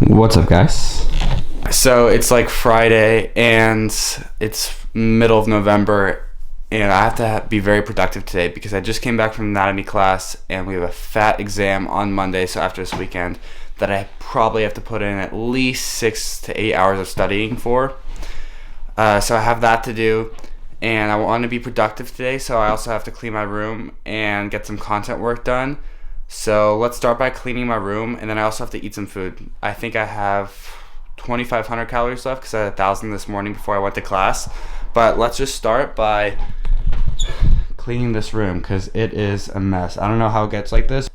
What's up, guys? So it's like Friday and it's middle of November and I have to be very productive today because I just came back from anatomy class and we have a fat exam on Monday, so after this weekend, that I probably have to put in at least 6 to 8 hours of studying for. So I have that to do and I want to be productive today, so I also have to clean my room and get some content work done. So let's start by cleaning my room, and then I also have to eat some food. I think I have 2,500 calories left because I had 1,000 this morning before I went to class. But let's just start by cleaning this room because it is a mess. I don't know how it gets like this.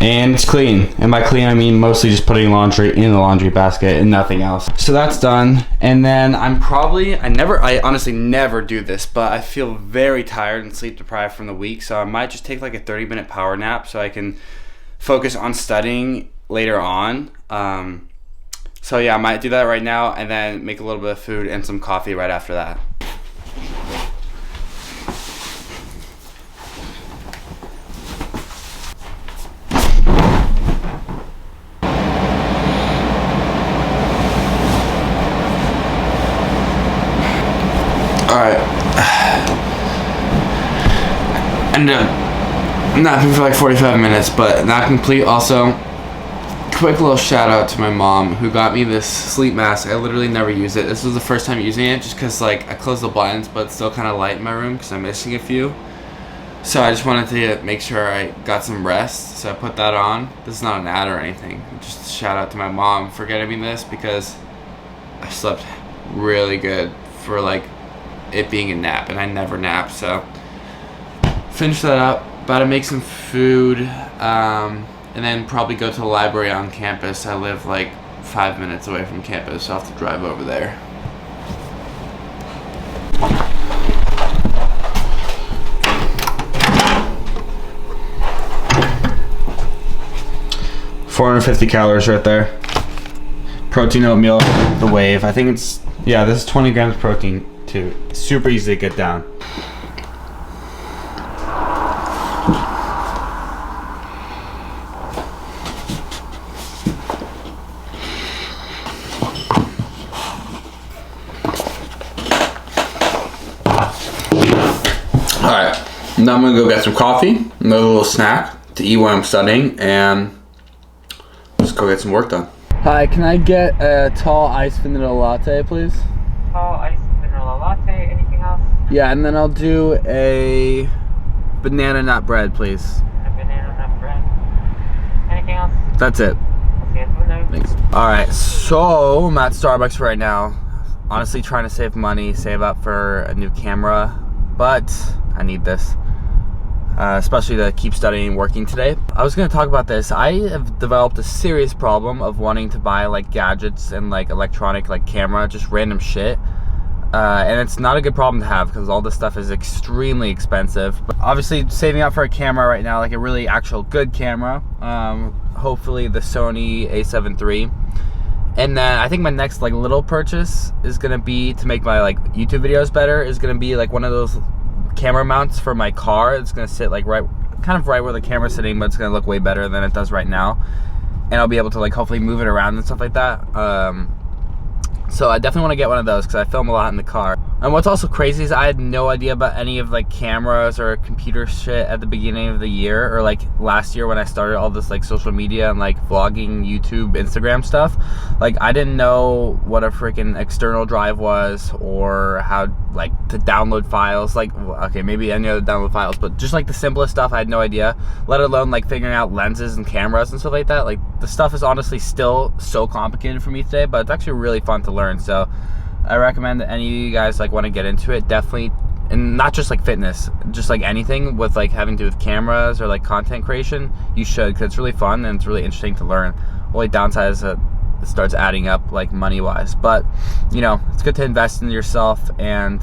And it's clean. And by clean, I mean mostly just putting laundry in the laundry basket and nothing else. So that's done. And then I honestly never do this, but I feel very tired and sleep deprived from the week. So I might just take like a 30-minute power nap so I can focus on studying later on. So yeah, I might do that right now and then make a little bit of food and some coffee right after that. Alright. Ended up napping for like 45 minutes, but not complete. Also, quick little shout out to my mom who got me this sleep mask. I literally never use it. This was the first time using it just because like I closed the blinds, but it's still kind of light in my room because I'm missing a few. So I just wanted to make sure I got some rest. So I put that on. This is not an ad or anything. Just a shout out to my mom for getting me this because I slept really good for like it being a nap, and I never nap. So finish that up. About to make some food. And then probably go to the library on campus. I live like 5 minutes away from campus, so I'll have to drive over there. $450 calories right there. Protein oatmeal, the wave. I think it's, yeah, this is 20 grams protein too. Super easy to get down. Alright, now I'm gonna go get some coffee, another little snack to eat while I'm studying, and just go get some work done. Hi, can I get a tall iced vanilla latte, please? Tall iced vanilla latte, anything else? Yeah, and then I'll do a banana nut bread, please. A banana nut bread. Anything else? That's it. I'll see you at the window. Thanks. Alright, so I'm at Starbucks right now. Honestly trying to save money, save up for a new camera, but I need this, especially to keep studying and working today. I was going to talk about this. I have developed a serious problem of wanting to buy like gadgets and like electronic like camera, just random shit. And it's not a good problem to have because all this stuff is extremely expensive. But obviously saving up for a camera right now, like a really actual good camera, hopefully the Sony a7 III. And then I think my next like little purchase is gonna be to make my like YouTube videos better, is gonna be like one of those camera mounts for my car. It's gonna sit like right where the camera's sitting, but it's gonna look way better than it does right now. And I'll be able to like hopefully move it around and stuff like that. So I definitely want to get one of those because I film a lot in the car. And what's also crazy is I had no idea about any of like cameras or computer shit at the beginning of the year, or like last year when I started all this like social media and like vlogging, YouTube, Instagram stuff. Like I didn't know what a freaking external drive was or how like to download files. Like, okay, maybe I knew how to download files, but just like the simplest stuff I had no idea, let alone like figuring out lenses and cameras and stuff like that. Like the stuff is honestly still so complicated for me today, but it's actually really fun to learn. So I recommend that any of you guys like want to get into it, definitely. And not just like fitness, just like anything with like having to do with cameras or like content creation, you should, because it's really fun and it's really interesting to learn. Only downside is that it starts adding up like money wise, but you know, it's good to invest in yourself, and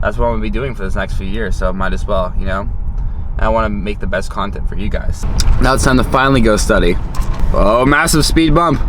that's what I'm gonna be doing for this next few years, so might as well, you know. And I want to make the best content for you guys. Now it's time to finally go study. Oh, massive speed bump.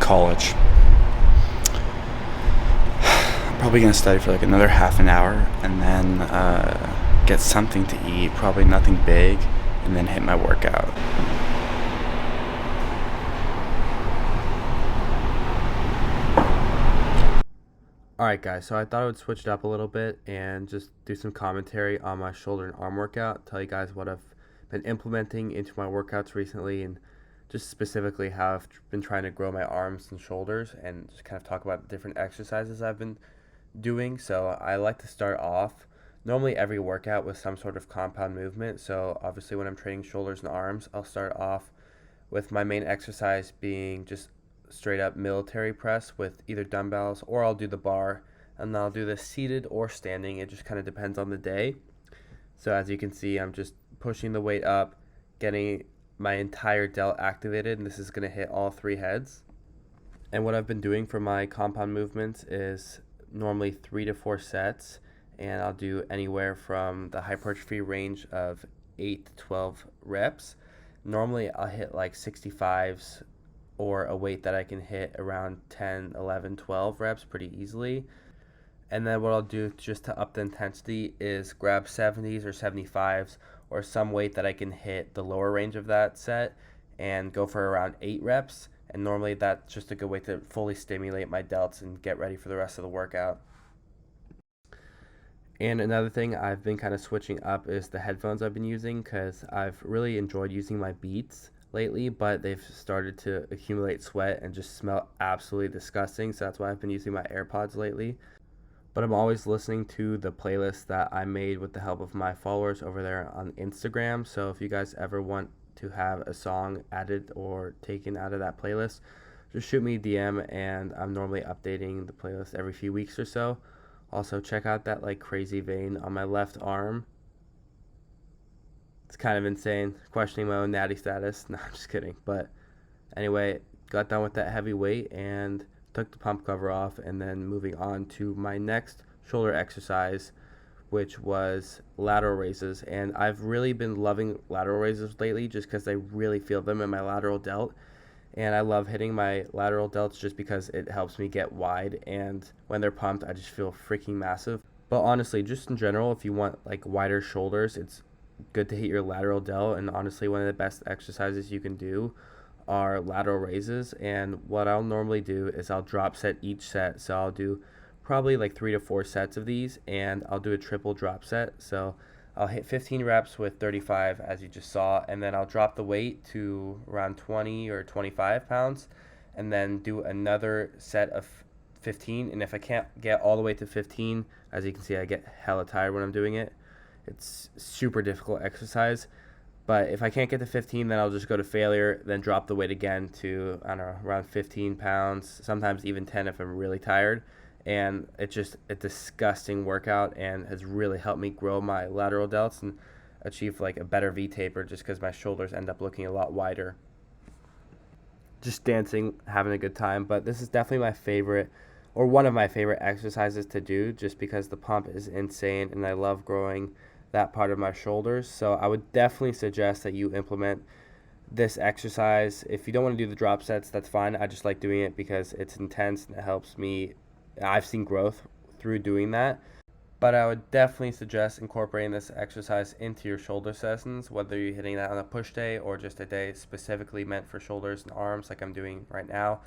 college. I'm probably going to study for like another half an hour and then get something to eat, probably nothing big, and then hit my workout. Alright guys, so I thought I would switch it up a little bit and just do some commentary on my shoulder and arm workout, tell you guys what I've been implementing into my workouts recently, and just specifically how I've been trying to grow my arms and shoulders, and just kind of talk about the different exercises I've been doing. So I like to start off normally every workout with some sort of compound movement. So obviously when I'm training shoulders and arms, I'll start off with my main exercise being just straight up military press with either dumbbells, or I'll do the bar, and I'll do this seated or standing. It just kind of depends on the day. So as you can see, I'm just pushing the weight up, getting my entire delt activated, and this is going to hit all 3 heads. And what I've been doing for my compound movements is normally 3 to 4 sets, and I'll do anywhere from the hypertrophy range of 8 to 12 reps. Normally I'll hit like 65s, or a weight that I can hit around 10, 11, 12 reps pretty easily. And then what I'll do just to up the intensity is grab 70s or 75s, or some weight that I can hit the lower range of that set, and go for around 8 reps. And normally that's just a good way to fully stimulate my delts and get ready for the rest of the workout. And another thing I've been kind of switching up is the headphones I've been using, because I've really enjoyed using my Beats lately, but they've started to accumulate sweat and just smell absolutely disgusting. So that's why I've been using my AirPods lately. But I'm always listening to the playlist that I made with the help of my followers over there on Instagram. So if you guys ever want to have a song added or taken out of that playlist, just shoot me a DM, and I'm normally updating the playlist every few weeks or so. Also, check out that like crazy vein on my left arm. It's kind of insane, questioning my own natty status. No, I'm just kidding. But anyway, got done with that heavy weight and took the pump cover off, and then moving on to my next shoulder exercise, which was lateral raises. And I've really been loving lateral raises lately just because I really feel them in my lateral delt. And I love hitting my lateral delts just because it helps me get wide, and when they're pumped, I just feel freaking massive. But honestly, just in general, if you want like wider shoulders, it's good to hit your lateral delt. And honestly, one of the best exercises you can do are lateral raises. And what I'll normally do is I'll drop set each set. So I'll do probably like 3 to 4 sets of these, and I'll do a triple drop set. So I'll hit 15 reps with 35, as you just saw, and then I'll drop the weight to around 20 or 25 pounds, and then do another set of 15. And if I can't get all the way to 15, as you can see, I get hella tired when I'm doing it. It's super difficult exercise. But if I can't get to 15, then I'll just go to failure, then drop the weight again to, I don't know, around 15 pounds, sometimes even 10 if I'm really tired. And it's just a disgusting workout, and has really helped me grow my lateral delts and achieve like a better V-taper, just because my shoulders end up looking a lot wider. Just dancing, having a good time. But this is definitely my favorite, or one of my favorite exercises to do, just because the pump is insane and I love growing that part of my shoulders. So I would definitely suggest that you implement this exercise. If you don't want to do the drop sets, that's fine. I just like doing it because it's intense and it helps me. I've seen growth through doing that. But I would definitely suggest incorporating this exercise into your shoulder sessions, whether you're hitting that on a push day or just a day specifically meant for shoulders and arms like I'm doing right now.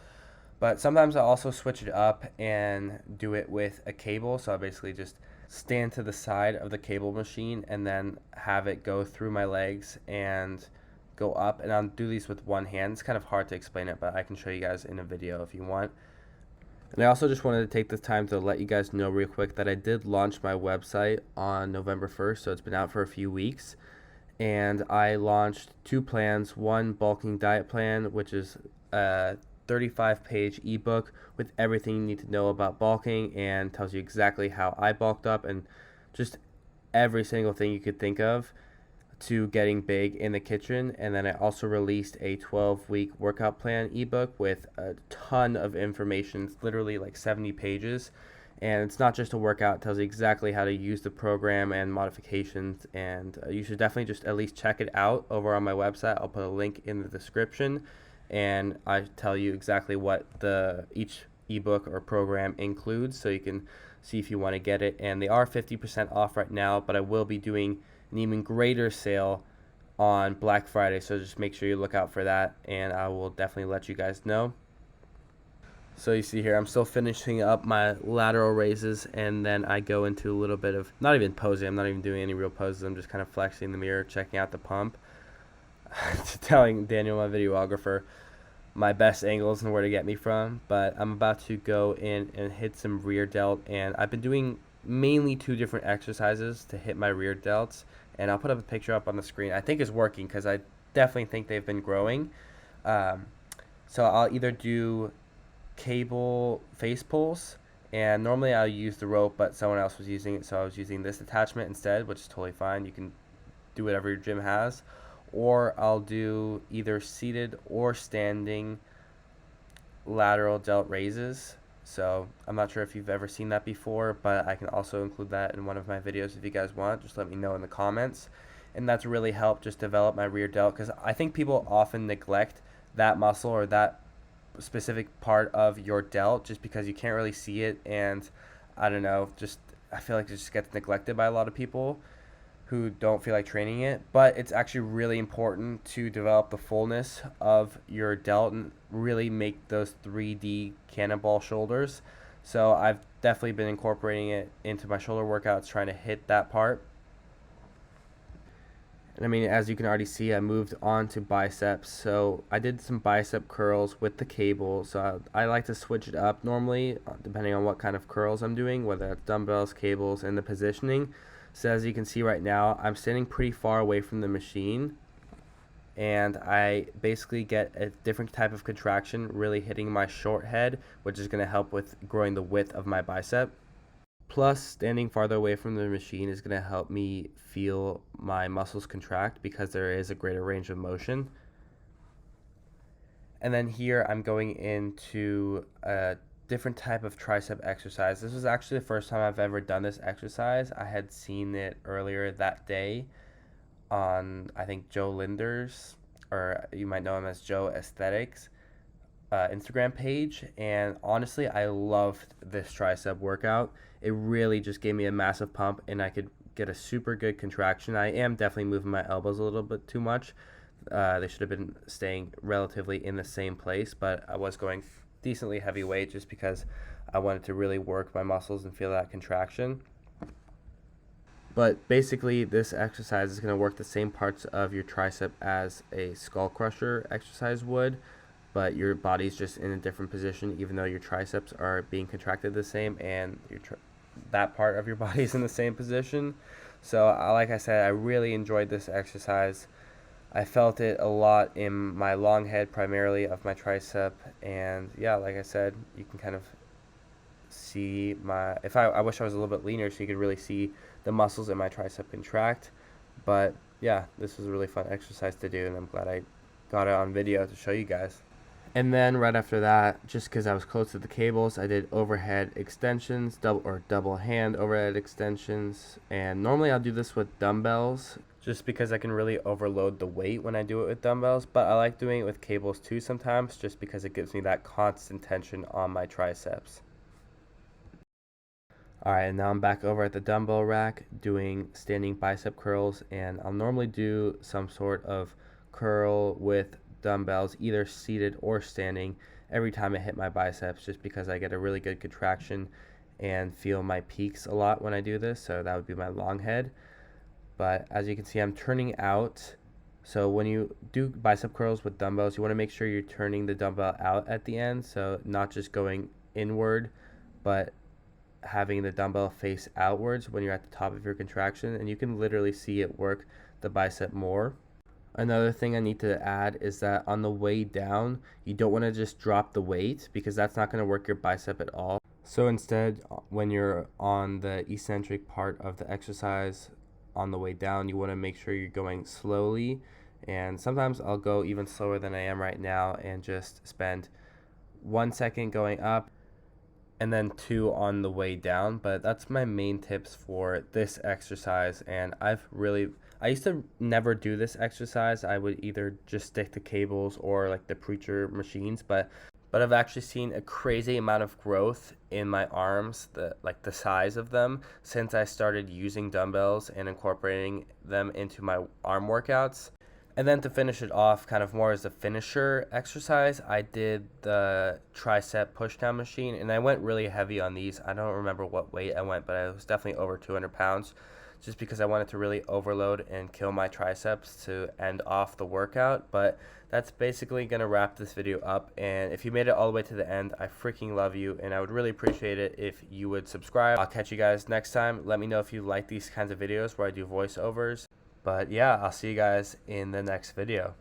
But sometimes I also switch it up and do it with a cable. So I basically just stand to the side of the cable machine and then have it go through my legs and go up. And I'll do these with one hand. It's kind of hard to explain it, but I can show you guys in a video if you want. And I also just wanted to take this time to let you guys know real quick that I did launch my website on November 1st, so it's been out for a few weeks. And I launched 2 plans, one bulking diet plan, which is a 35-page ebook with everything you need to know about bulking, and tells you exactly how I bulked up and just every single thing you could think of to getting big in the kitchen. And then I also released a 12-week workout plan ebook with a ton of information. It's literally like 70 pages, and it's not just a workout. It tells you exactly how to use the program and modifications, and you should definitely just at least check it out over on my website. I'll put a link in the description. and I tell you exactly what each ebook or program includes, so you can see if you want to get it. And they are 50% off right now, but I will be doing an even greater sale on Black Friday, so just make sure you look out for that, and I will definitely let you guys know. So you see here, I'm still finishing up my lateral raises, and then I go into a little bit of, not even posing, I'm not even doing any real poses, I'm just kind of flexing in the mirror, checking out the pump, telling Daniel, my videographer, my best angles and where to get me from. But I'm about to go in and hit some rear delt, and I've been doing mainly 2 different exercises to hit my rear delts, and I'll put up a picture up on the screen. I think it's working because I definitely think they've been growing. So I'll either do cable face pulls, and normally I'll use the rope, but someone else was using it, so I was using this attachment instead, which is totally fine. You can do whatever your gym has. Or I'll do either seated or standing lateral delt raises. So I'm not sure if you've ever seen that before, but I can also include that in one of my videos if you guys want. Just let me know in the comments. And that's really helped just develop my rear delt, because I think people often neglect that muscle or that specific part of your delt just because you can't really see it, and I don't know, just I feel like it just gets neglected by a lot of people who don't feel like training it. But it's actually really important to develop the fullness of your delt and really make those 3D cannonball shoulders. So I've definitely been incorporating it into my shoulder workouts, trying to hit that part. And I mean, as you can already see, I moved on to biceps. So I did some bicep curls with the cable. So I like to switch it up normally, depending on what kind of curls I'm doing, whether it's dumbbells, cables, and the positioning. So as you can see right now, I'm standing pretty far away from the machine, and I basically get a different type of contraction, really hitting my short head, which is going to help with growing the width of my bicep. Plus, standing farther away from the machine is going to help me feel my muscles contract because there is a greater range of motion. And then here I'm going into a different type of tricep exercise. This was actually the first time I've ever done this exercise. I had seen it earlier that day on, I think, Joe Linder's, or you might know him as Joe Aesthetics, Instagram page, and honestly I loved this tricep workout. It really just gave me a massive pump, and I could get a super good contraction. I am definitely moving my elbows a little bit too much. They should have been staying relatively in the same place, but I was going decently heavy weight just because I wanted to really work my muscles and feel that contraction. But basically, this exercise is going to work the same parts of your tricep as a skull crusher exercise would, but your body's just in a different position, even though your triceps are being contracted the same and that part of your body is in the same position. So like I said, I really enjoyed this exercise. I felt it a lot in my long head, primarily of my tricep, and yeah, like I said, you can kind of see my, I wish I was a little bit leaner so you could really see the muscles in my tricep contract. But yeah, this was a really fun exercise to do, and I'm glad I got it on video to show you guys. And then right after that, just because I was close to the cables, I did overhead extensions, double hand overhead extensions. And normally I'll do this with dumbbells, just because I can really overload the weight when I do it with dumbbells. But I like doing it with cables too sometimes, just because it gives me that constant tension on my triceps. Alright, and now I'm back over at the dumbbell rack doing standing bicep curls, and I'll normally do some sort of curl with dumbbells, either seated or standing, every time I hit my biceps, just because I get a really good contraction and feel my peaks a lot when I do this. So that would be my long head. But as you can see, I'm turning out. So when you do bicep curls with dumbbells, you want to make sure you're turning the dumbbell out at the end, so not just going inward, but having the dumbbell face outwards when you're at the top of your contraction, and you can literally see it work the bicep more. Another thing I need to add is that on the way down, you don't want to just drop the weight, because that's not going to work your bicep at all. So instead, when you're on the eccentric part of the exercise on the way down, you want to make sure you're going slowly. And sometimes I'll go even slower than I am right now and just spend 1 second going up and then 2 on the way down. But that's my main tips for this exercise, and I I used to never do this exercise. I would either just stick to cables or like the preacher machines, but I've actually seen a crazy amount of growth in my arms, the size of them, since I started using dumbbells and incorporating them into my arm workouts. And then to finish it off, kind of more as a finisher exercise, I did the tricep pushdown machine, and I went really heavy on these. I don't remember what weight I went, but I was definitely over 200 pounds, just because I wanted to really overload and kill my triceps to end off the workout. But that's basically going to wrap this video up. And if you made it all the way to the end, I freaking love you, and I would really appreciate it if you would subscribe. I'll catch you guys next time. Let me know if you like these kinds of videos where I do voiceovers. But yeah, I'll see you guys in the next video.